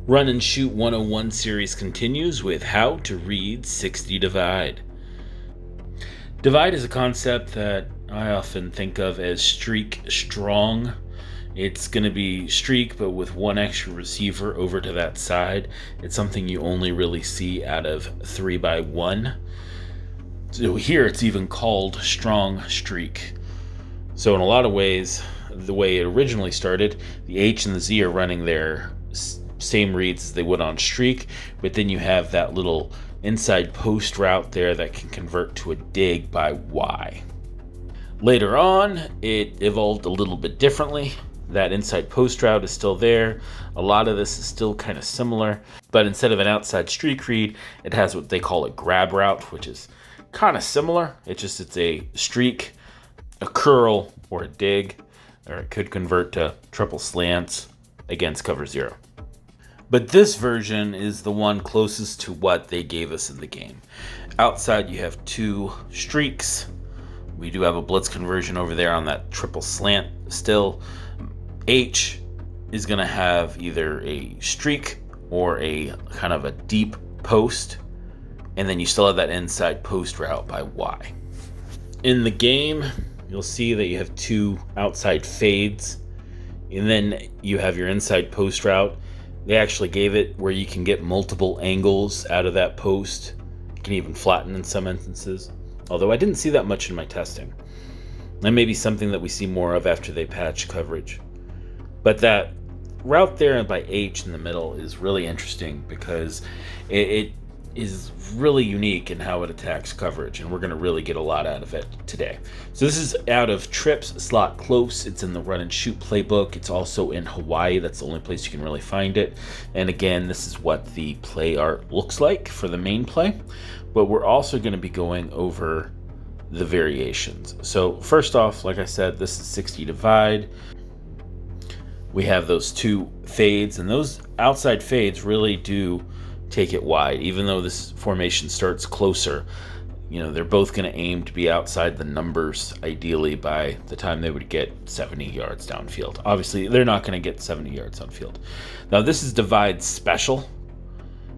Run and Shoot 101 series continues with how to read 60 divide. Divide is a concept that I often think of as streak strong. It's going to be streak, but with one extra receiver over to that side. It's something you only really see out of 3x1. So here it's even called strong streak. So in a lot of ways, the way it originally started, the H and the Z are running their same reads as they would on streak, but then you have that little inside post route there that can convert to a dig by Y. Later on, it evolved a little bit differently. That inside post route is still there. A lot of this is still kind of similar, but instead of an outside streak read, it has what they call a grab route, which is kind of similar. It's a streak, a curl, or a dig, or it could convert to triple slants against cover 0. But this version is the one closest to what they gave us in the game. Outside you have 2 streaks. We do have a blitz conversion over there on that triple slant still. H is going to have either a streak or a kind of a deep post. And then you still have that inside post route by Y. In the game, you'll see that you have 2 outside fades. And then you have your inside post route. They actually gave it where you can get multiple angles out of that post. You can even flatten in some instances. Although I didn't see that much in my testing. That may be something that we see more of after they patch coverage. But that route there by H in the middle is really interesting because it is really unique in how it attacks coverage, and we're going to really get a lot out of it today. So this is out of Trips Slot Close. It's in the Run and Shoot playbook. It's also in Hawaii. That's the only place you can really find it. And again, this is what the play art looks like for the main play. But we're also going to be going over the variations. So first off, like I said, this is 60 divide. We have those 2 fades, and those outside fades really do take it wide. Even though this formation starts closer, they're both going to aim to be outside the numbers ideally by the time they would get 70 yards downfield. Obviously, they're not going to get 70 yards downfield. Now, this is divide special,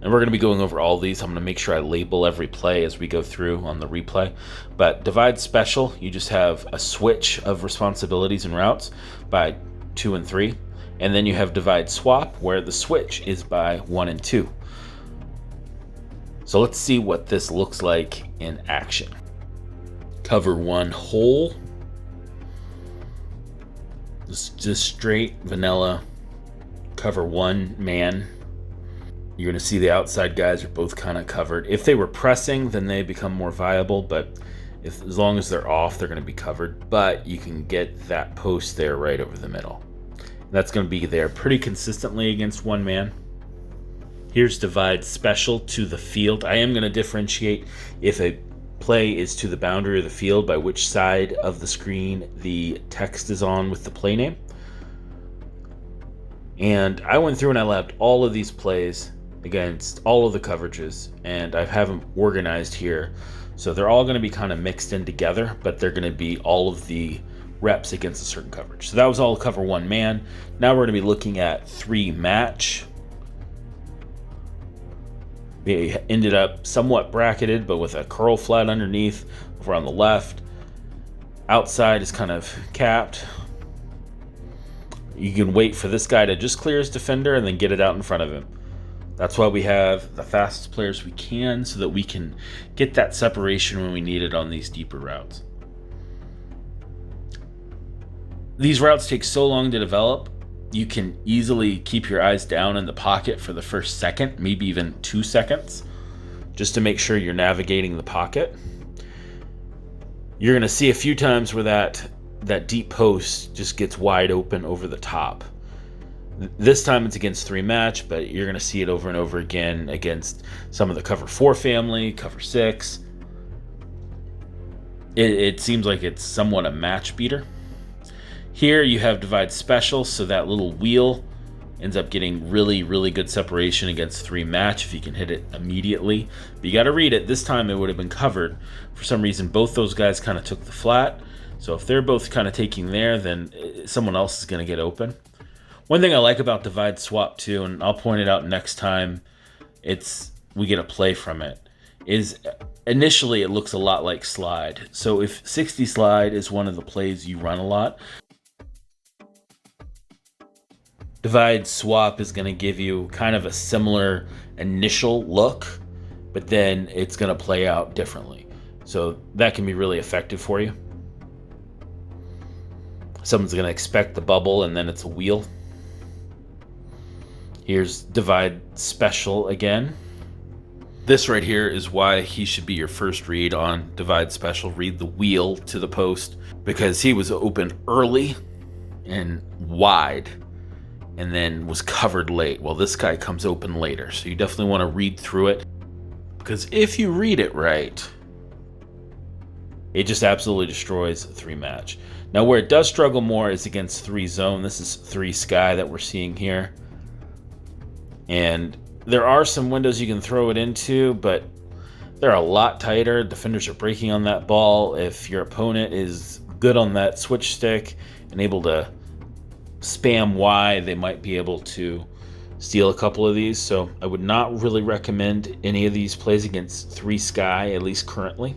and we're going to be going over all these. I'm going to make sure I label every play as we go through on the replay. But divide special, you just have a switch of responsibilities and routes by 2 and 3. And then you have divide swap, where the switch is by 1 and 2. So let's see what this looks like in action. Cover 1 hole. Just straight vanilla cover 1 man. You're going to see the outside guys are both kind of covered. If they were pressing, then they become more viable, but as long as they're off, they're going to be covered. But you can get that post there right over the middle. That's going to be there pretty consistently against 1 man. Here's divide special to the field. I am going to differentiate if a play is to the boundary of the field by which side of the screen the text is on with the play name. And I went through and I labbed all of these plays against all of the coverages, and I have them organized here. So they're all going to be kind of mixed in together, but they're going to be all of the reps against a certain coverage. So that was all cover 1 man. Now we're going to be looking at 3 match. We ended up somewhat bracketed, but with a curl flat underneath over on the left. Outside is kind of capped. You can wait for this guy to just clear his defender and then get it out in front of him. That's why we have the fastest players we can, so that we can get that separation when we need it on these deeper routes. These routes take so long to develop. You can easily keep your eyes down in the pocket for the first second, maybe even 2 seconds, just to make sure you're navigating the pocket. You're going to see a few times where that deep post just gets wide open over the top. This time it's against 3 match, but you're going to see it over and over again against some of the cover 4 family, cover 6. It seems like it's somewhat a match beater. Here you have divide special, so that little wheel ends up getting really, really good separation against 3 match if you can hit it immediately. But you got to read it. This time it would have been covered. For some reason, both those guys kind of took the flat. So if they're both kind of taking there, then someone else is going to get open. One thing I like about divide swap too, and I'll point it out next time we get a play from it, is initially it looks a lot like slide. So if 60 slide is one of the plays you run a lot, divide swap is going to give you kind of a similar initial look, but then it's going to play out differently. So that can be really effective for you. Someone's going to expect the bubble and then it's a wheel. Here's divide special again. This right here is why he should be your first read on divide special. Read the wheel to the post, because he was open early and wide and then was covered late. Well, this guy comes open later, so you definitely want to read through it, because if you read it right, it just absolutely destroys a 3 match. Now, where it does struggle more is against 3 zone. This is 3 sky that we're seeing here. And there are some windows you can throw it into, but they're a lot tighter. Defenders are breaking on that ball. If your opponent is good on that switch stick and able to spam Y, they might be able to steal a couple of these. So I would not really recommend any of these plays against 3 sky, at least currently.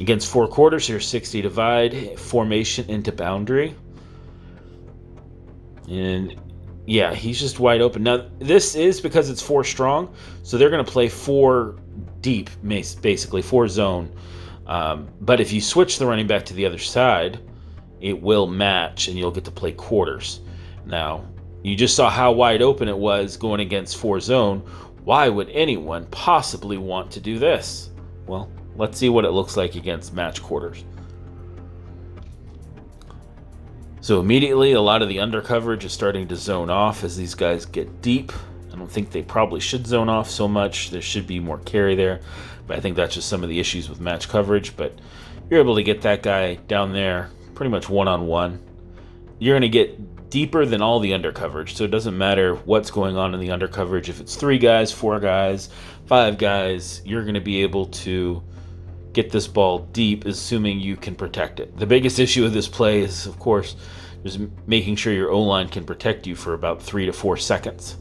Against 4 quarters, here's 60 divide, formation into boundary. And yeah, he's just wide open. Now, this is because it's 4 strong, so they're going to play 4 deep, basically 4 zone. But if you switch the running back to the other side, it will match, and you'll get to play quarters. Now, you just saw how wide open it was going against 4 zone. Why would anyone possibly want to do this? Well, let's see what it looks like against match quarters. So immediately, a lot of the under coverage is starting to zone off as these guys get deep. I don't think they probably should zone off so much. There should be more carry there, but I think that's just some of the issues with match coverage. But you're able to get that guy down there pretty much one-on-one. You're going to get deeper than all the under coverage, so it doesn't matter what's going on in the under coverage. If it's 3 guys, 4 guys, 5 guys, you're going to be able to get this ball deep, assuming you can protect it. The biggest issue with this play is, of course, just making sure your O-line can protect you for about 3 to 4 seconds.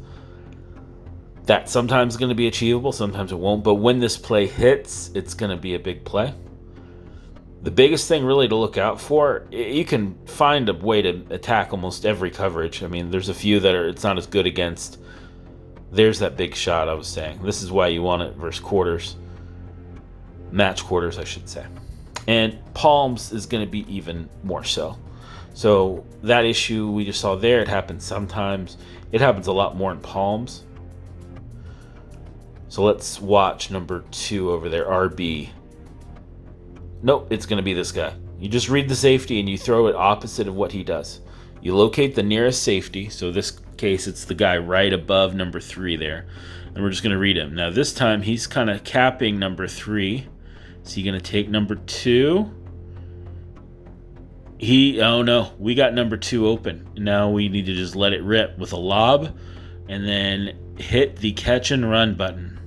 That's sometimes going to be achievable, sometimes it won't, but when this play hits, it's going to be a big play. The biggest thing really to look out for, you can find a way to attack almost every coverage. I mean, there's a few that it's not as good against. There's that big shot I was saying. This is why you want it versus quarters. Match quarters, I should say. And palms is going to be even more so. So that issue we just saw there, it happens sometimes. It happens a lot more in palms. So let's watch number 2 over there, RB. Nope, it's going to be this guy. You just read the safety and you throw it opposite of what he does. You locate the nearest safety. So this case, it's the guy right above number 3 there. And we're just going to read him. Now this time he's kind of capping number 3. Is he going to take number 2? Oh no, we got number 2 open. Now we need to just let it rip with a lob and then hit the catch and run button.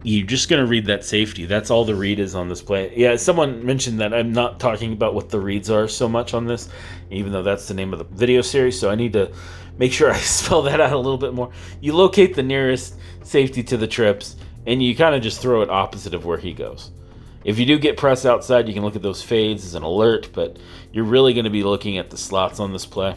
You're just going to read that safety. That's all the read is on this play. Yeah, someone mentioned that I'm not talking about what the reads are so much on this, even though that's the name of the video series, so I need to make sure I spell that out a little bit more. You locate the nearest safety to the trips, and you kind of just throw it opposite of where he goes. If you do get press outside, you can look at those fades as an alert, but you're really going to be looking at the slots on this play.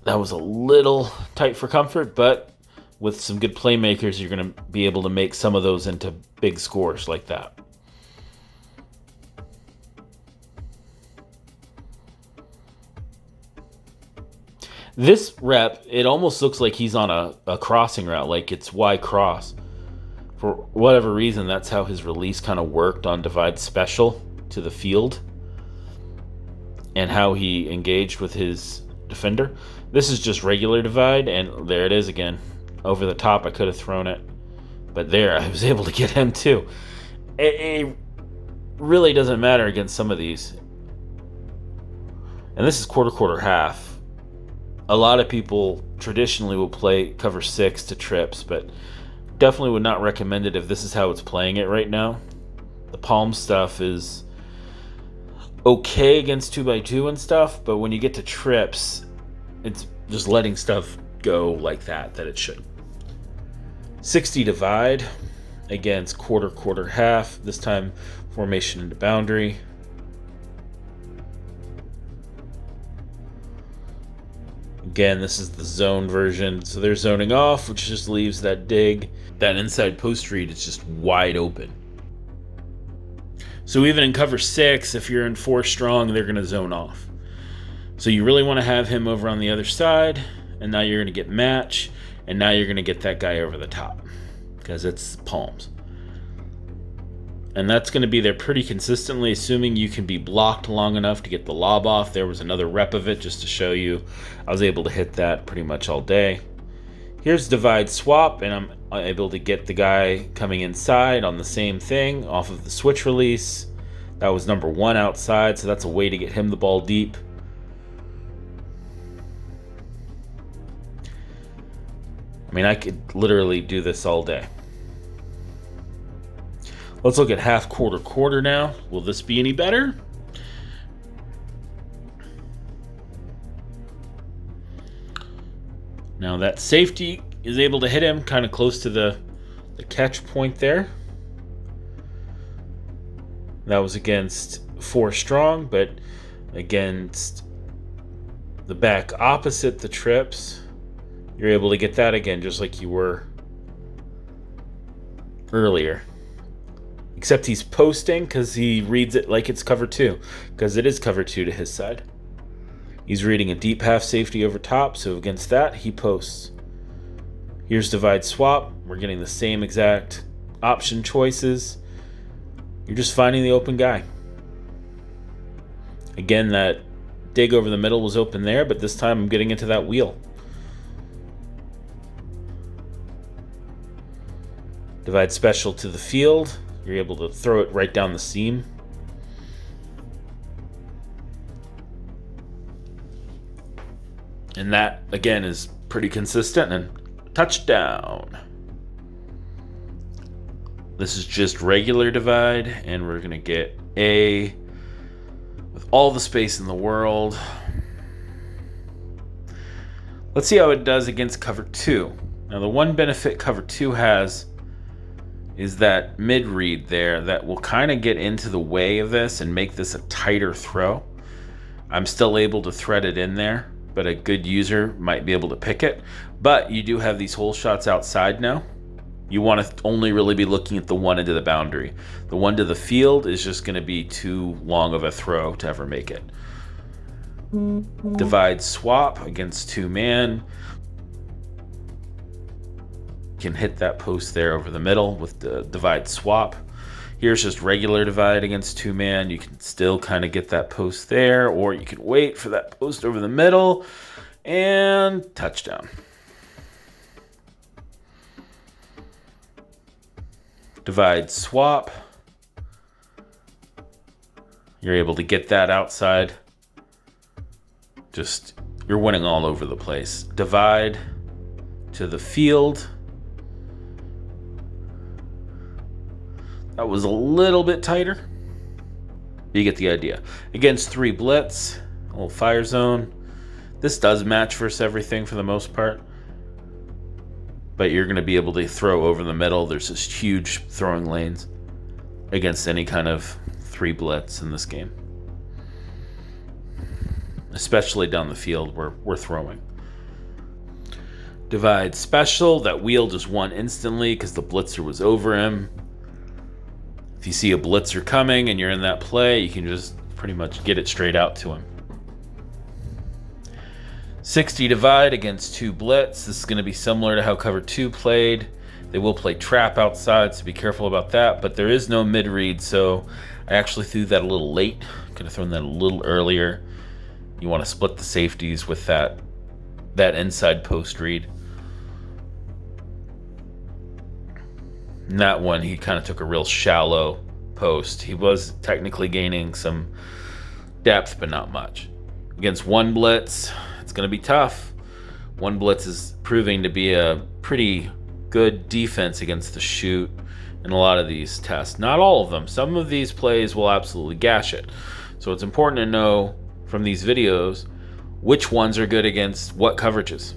That was a little tight for comfort, but with some good playmakers, you're going to be able to make some of those into big scores like that. This rep, it almost looks like he's on a crossing route, like it's Y cross. For whatever reason, that's how his release kind of worked on divide special to the field and how he engaged with his defender. This is just regular divide, and there it is again. Over the top, I could have thrown it, but there, I was able to get him too. It really doesn't matter against some of these. And this is quarter, half. A lot of people traditionally will play cover 6 to trips, but definitely would not recommend it if this is how it's playing it right now. the palm stuff is okay against 2x2 and stuff, but when you get to trips, it's just letting stuff go like that it should. 60 divide against quarter, quarter, half. This time formation into boundary. Again, this is the zone version, so they're zoning off, which just leaves that dig. That inside post read is just wide open. So even in cover 6, if you're in 4 strong, they're going to zone off. So you really want to have him over on the other side, and now you're going to get match, and now you're going to get that guy over the top, because it's palms. And that's going to be there pretty consistently, assuming you can be blocked long enough to get the lob off. There was another rep of it just to show you. I was able to hit that pretty much all day. Here's divide swap, and I'm able to get the guy coming inside on the same thing off of the switch release. That was number 1 outside, so that's a way to get him the ball deep. I mean, I could literally do this all day. Let's look at half, quarter, quarter now. Will this be any better? Now that safety is able to hit him kind of close to the catch point there. That was against 4 strong, but against the back opposite the trips, you're able to get that again just like you were earlier. Except he's posting because he reads it like it's cover 2, because it is cover 2 to his side. He's reading a deep half safety over top, so against that, he posts. Here's divide swap. We're getting the same exact option choices. You're just finding the open guy. Again, that dig over the middle was open there, but this time I'm getting into that wheel. Divide special to the field. You're able to throw it right down the seam. And that, again, is pretty consistent. And touchdown. This is just regular divide, and we're going to get A with all the space in the world. Let's see how it does against cover 2. Now, the one benefit cover 2 has is that mid-read there that will kind of get into the way of this and make this a tighter throw. I'm still able to thread it in there, but a good user might be able to pick it. But you do have these hole shots outside now. You want to only really be looking at the one into the boundary. The one to the field is just going to be too long of a throw to ever make it. Divide swap against 2-man. Can hit that post there over the middle with the divide swap. Here's just regular divide against 2-man. You can still kind of get that post there, or you can wait for that post over the middle and touchdown. Divide swap. You're able to get that outside. Just, you're winning all over the place. Divide to the field. That was a little bit tighter. You get the idea. Against 3 blitz, a little fire zone. This does match versus everything for the most part. But you're going to be able to throw over the middle. There's this huge throwing lanes against any kind of 3 blitz in this game. Especially down the field where we're throwing. Divide special. That wheel just won instantly because the blitzer was over him. If you see a blitzer coming and you're in that play, you can just pretty much get it straight out to him. 60 divide against 2 blitz. This is going to be similar to how cover 2 played. They will play trap outside, so be careful about that. But there is no mid-read, so I actually threw that a little late. Could have thrown that a little earlier. You want to split the safeties with that inside post read. And that one, he kind of took a real shallow post. He was technically gaining some depth, but not much. Against 1 blitz, it's going to be tough. 1 blitz is proving to be a pretty good defense against the shoot in a lot of these tests. Not all of them. Some of these plays will absolutely gash it. So it's important to know from these videos which ones are good against what coverages.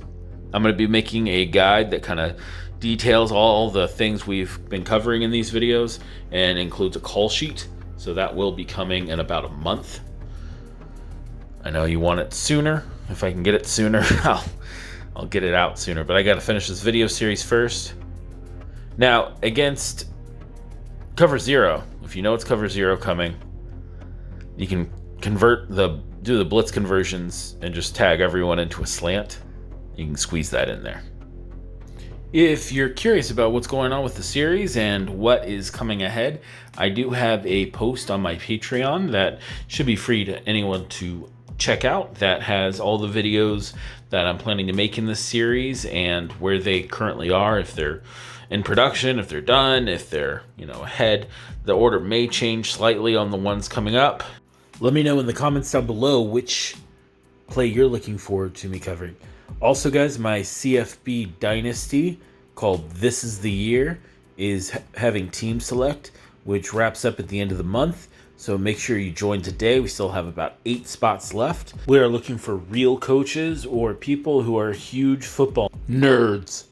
I'm going to be making a guide that kind of details all the things we've been covering in these videos and includes a call sheet. So that will be coming in about a month. I know you want it sooner. If I can get it sooner, I'll get it out sooner, but I got to finish this video series first. Now, against cover zero, if you know it's cover zero coming, you can do the blitz conversions and just tag everyone into a slant. You can squeeze that in there. If you're curious about what's going on with the series and what is coming ahead, I do have a post on my Patreon that should be free to anyone to check out, that has all the videos that I'm planning to make in this series and where they currently are, if they're in production, if they're done, if they're, ahead. The order may change slightly on the ones coming up. Let me know in the comments down below which play you're looking forward to me covering. Also, guys, my CFB Dynasty called This Is the Year is having team select, which wraps up at the end of the month. So make sure you join today. We still have about 8 spots left. We are looking for real coaches or people who are huge football nerds.